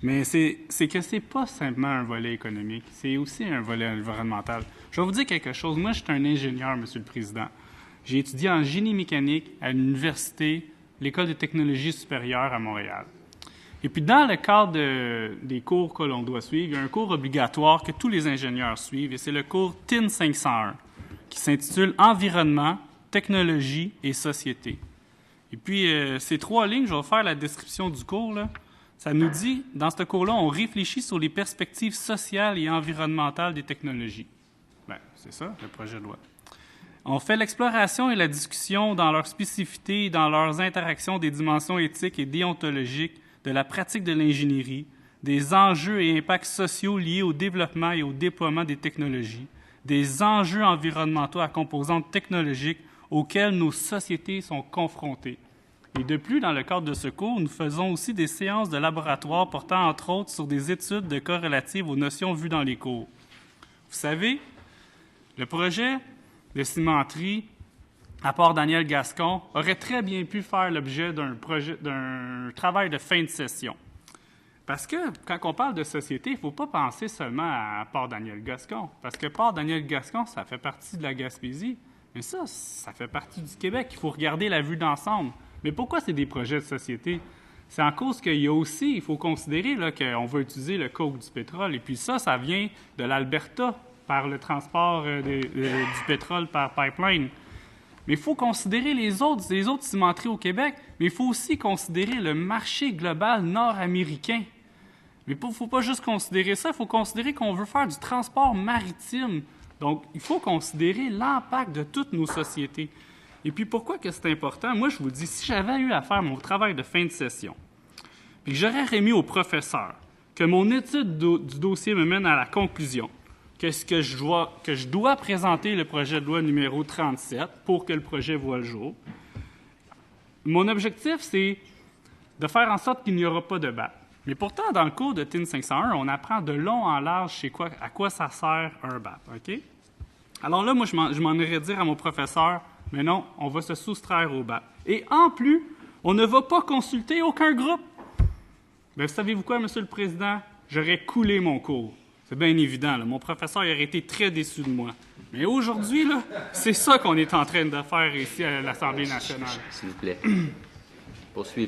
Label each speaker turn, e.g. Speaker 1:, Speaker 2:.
Speaker 1: Mais c'est que c'est pas simplement un volet économique, c'est aussi un volet environnemental. Je vais vous dire quelque chose. Moi, je suis un ingénieur, Monsieur le Président. J'ai étudié en génie mécanique à l'université, l'École de technologie supérieure à Montréal. Et puis, dans le cadre des cours que l'on doit suivre, il y a un cours obligatoire que tous les ingénieurs suivent, et c'est le cours TIN 501, qui s'intitule « Environnement, technologie et société ». Et puis, ces 3 lignes, je vais faire la description du cours, là. Ça nous dit, dans ce cours-là, on réfléchit sur les perspectives sociales et environnementales des technologies. Bien, c'est ça, le projet de loi. On fait l'exploration et la discussion dans leurs spécificités, dans leurs interactions des dimensions éthiques et déontologiques de la pratique de l'ingénierie, des enjeux et impacts sociaux liés au développement et au déploiement des technologies, des enjeux environnementaux à composantes technologiques auxquels nos sociétés sont confrontées. Et de plus, dans le cadre de ce cours, nous faisons aussi des séances de laboratoire portant entre autres sur des études de cas relatives aux notions vues dans les cours. Vous savez, le projet de cimenterie à Port-Daniel-Gascon aurait très bien pu faire l'objet d'un travail de fin de session. Parce que quand on parle de société, il ne faut pas penser seulement à Port-Daniel-Gascon. Parce que Port-Daniel-Gascon, ça fait partie de la Gaspésie. Mais ça fait partie du Québec. Il faut regarder la vue d'ensemble. Mais pourquoi c'est des projets de société? C'est en cause qu'il y a aussi, il faut considérer là, qu'on va utiliser le coke du pétrole. Et puis ça vient de l'Alberta par le transport du pétrole par pipeline. Mais il faut considérer les autres cimenteries au Québec, mais il faut aussi considérer le marché global nord-américain. Mais il ne faut pas juste considérer ça, il faut considérer qu'on veut faire du transport maritime. Donc, il faut considérer l'impact de toutes nos sociétés. Et puis, pourquoi que c'est important? Moi, je vous dis, si j'avais eu à faire mon travail de fin de session, puis que j'aurais remis au professeur que mon étude du dossier me mène à la conclusion que je dois présenter le projet de loi numéro 37 pour que le projet voie le jour, mon objectif, c'est de faire en sorte qu'il n'y aura pas de BAP. Mais pourtant, dans le cours de TIN 501, on apprend de long en large à quoi ça sert un BAP. OK? Alors là, moi, je m'en irais dire à mon professeur, mais non, on va se soustraire au BAP. Et en plus, on ne va pas consulter aucun groupe. Bien, savez-vous quoi, Monsieur le Président? J'aurais coulé mon cours. C'est bien évident. Là. Mon professeur il aurait été très déçu de moi. Mais aujourd'hui, là, c'est ça qu'on est en train de faire ici à l'Assemblée nationale.
Speaker 2: S'il vous plaît. Poursuivez.